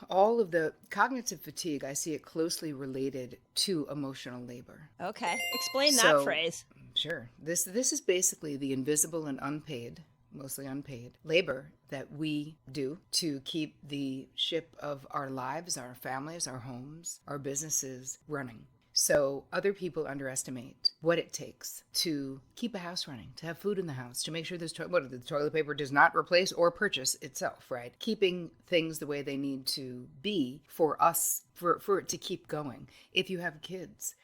all of the cognitive fatigue, I see it closely related to emotional labor. Okay. Explain that So, phrase. sure, this is basically the invisible and unpaid, mostly unpaid labor that we do to keep the ship of our lives, our families, our homes, our businesses running. So other people underestimate what it takes to keep a house running, to have food in the house, to make sure the toilet paper does not replace or purchase itself, right? Keeping things the way they need to be for us, for it to keep going. If you have kids,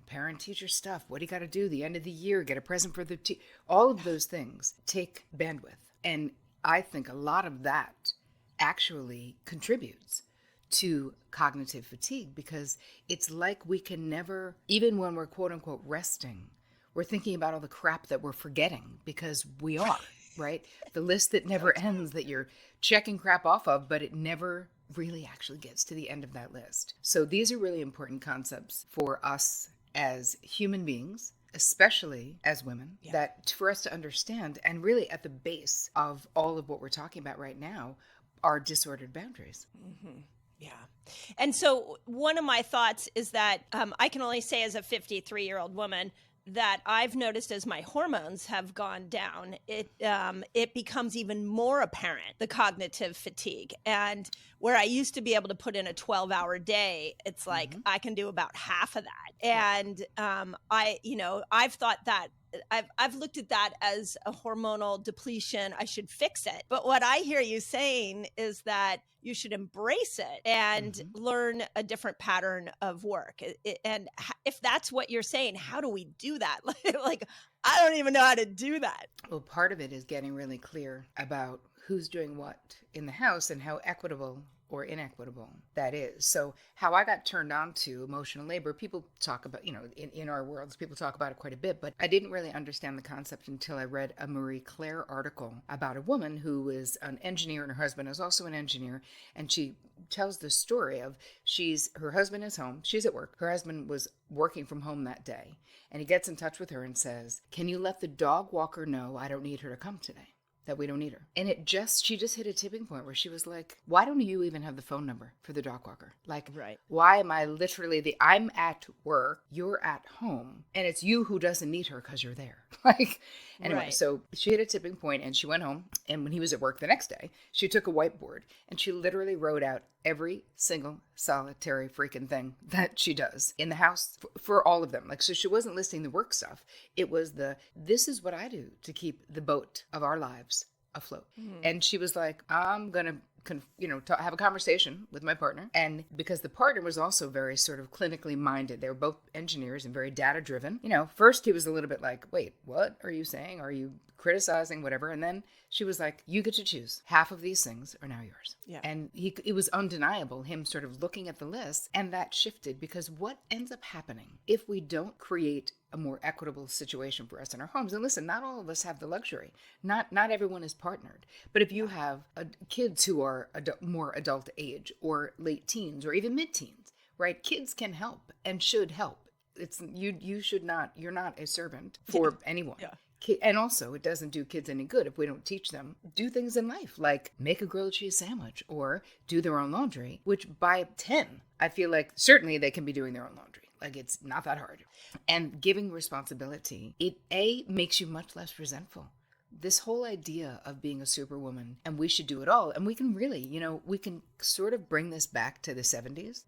parent teacher stuff, what do you got to do the end of the year, get a present for all of those things take bandwidth. And I think a lot of that actually contributes to cognitive fatigue, because it's like we can never, even when we're quote unquote resting, we're thinking about all the crap that we're forgetting, because we are, right? The list that never ends, that you're checking crap off of, but it never really actually gets to the end of that list. So these are really important concepts for us as human beings, especially as women, that for us to understand. And really at the base of all of what we're talking about right now are disordered boundaries. Mm-hmm. Yeah. And so one of my thoughts is that I can only say as a 53-year-old woman that I've noticed as my hormones have gone down, it becomes even more apparent, the cognitive fatigue. And where I used to be able to put in a 12-hour day, it's like I can do about half of that. And I've thought that I've looked at that as a hormonal depletion. I should fix it. But what I hear you saying is that you should embrace it and learn a different pattern of work. And if that's what you're saying, how do we do that? Like, I don't even know how to do that. Well, part of it is getting really clear about who's doing what in the house and how equitable or inequitable that is. So how I got turned on to emotional labor, people talk about, in our worlds, people talk about it quite a bit, but I didn't really understand the concept until I read a Marie Claire article about a woman who is an engineer and her husband is also an engineer. And she tells the story of her husband is home, she's at work, her husband was working from home that day. And he gets in touch with her and says, "Can you let the dog walker know I don't need her to come today? That we don't need her." And she just hit a tipping point where she was like, why don't you even have the phone number for the dog walker? Like, right. Why am I literally I'm at work, you're at home, and it's you who doesn't need her because you're there. Anyway, right. So she hit a tipping point and she went home. And when he was at work the next day, she took a whiteboard and she literally wrote out every single solitary freaking thing that she does in the house for all of them. So she wasn't listing the work stuff. It was this is what I do to keep the boat of our lives afloat. And she was like, I'm going to have a conversation with my partner. And because the partner was also very sort of clinically minded, they were both engineers and very data driven. First he was a little bit like, wait, what are you saying? Are you criticizing, whatever? And then she was like, you get to choose. Half of these things are now yours. Yeah. And it was undeniable, him sort of looking at the list, and that shifted, because what ends up happening if we don't create a more equitable situation for us in our homes? And listen, not all of us have the luxury. Not everyone is partnered. But if you have kids who are more adult age or late teens or even mid-teens, right? Kids can help and should help. You're not a servant for anyone. Yeah. And also, it doesn't do kids any good if we don't teach them do things in life, like make a grilled cheese sandwich or do their own laundry, which by 10, I feel like certainly they can be doing their own laundry. Like, it's not that hard. And giving responsibility, it makes you much less resentful. This whole idea of being a superwoman and we should do it all. And we can really, we can sort of bring this back to the 70s,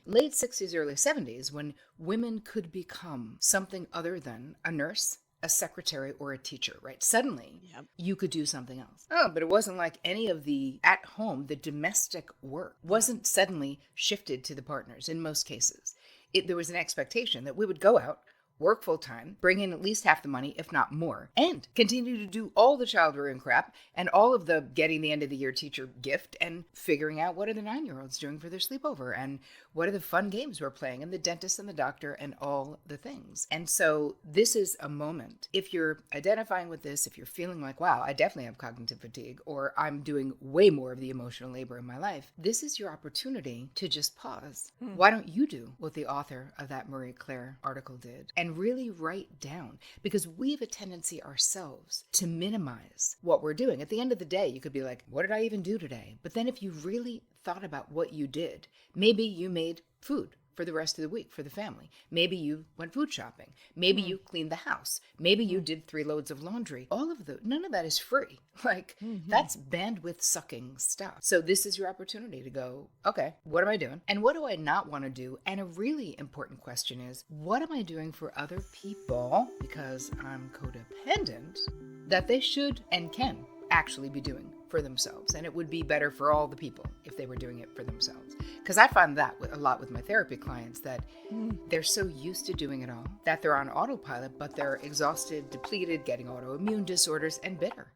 late 60s, early 70s, when women could become something other than a nurse, a secretary, or a teacher, right? Suddenly, you could do something else. Oh, but it wasn't like any of the at home, the domestic work wasn't suddenly shifted to the partners in most cases. There was an expectation that we would go out, work full time, bring in at least half the money, if not more, and continue to do all the child rearing crap and all of the getting the end of the year teacher gift and figuring out what are the 9-year-olds doing for their sleepover and what are the fun games we're playing and the dentist and the doctor and all the things. And so this is a moment, if you're identifying with this, if you're feeling like, wow, I definitely have cognitive fatigue, or I'm doing way more of the emotional labor in my life, this is your opportunity to just pause. Why don't you do what the author of that Marie Claire article did and really write down, because we have a tendency ourselves to minimize what we're doing. At the end of the day, you could be like, what did I even do today? But then if you really thought about what you did, maybe you made food for the rest of the week for the family. Maybe you went food shopping. Maybe you cleaned the house. Maybe you did 3 loads of laundry. None of that is free. Like, that's bandwidth sucking stuff. So this is your opportunity to go, okay, what am I doing? And what do I not want to do? And a really important question is, what am I doing for other people, because I'm codependent, that they should and can actually be doing for themselves? And it would be better for all the people if they were doing it for themselves. Because I find that a lot with my therapy clients, that they're so used to doing it all that they're on autopilot, but they're exhausted, depleted, getting autoimmune disorders, and bitter.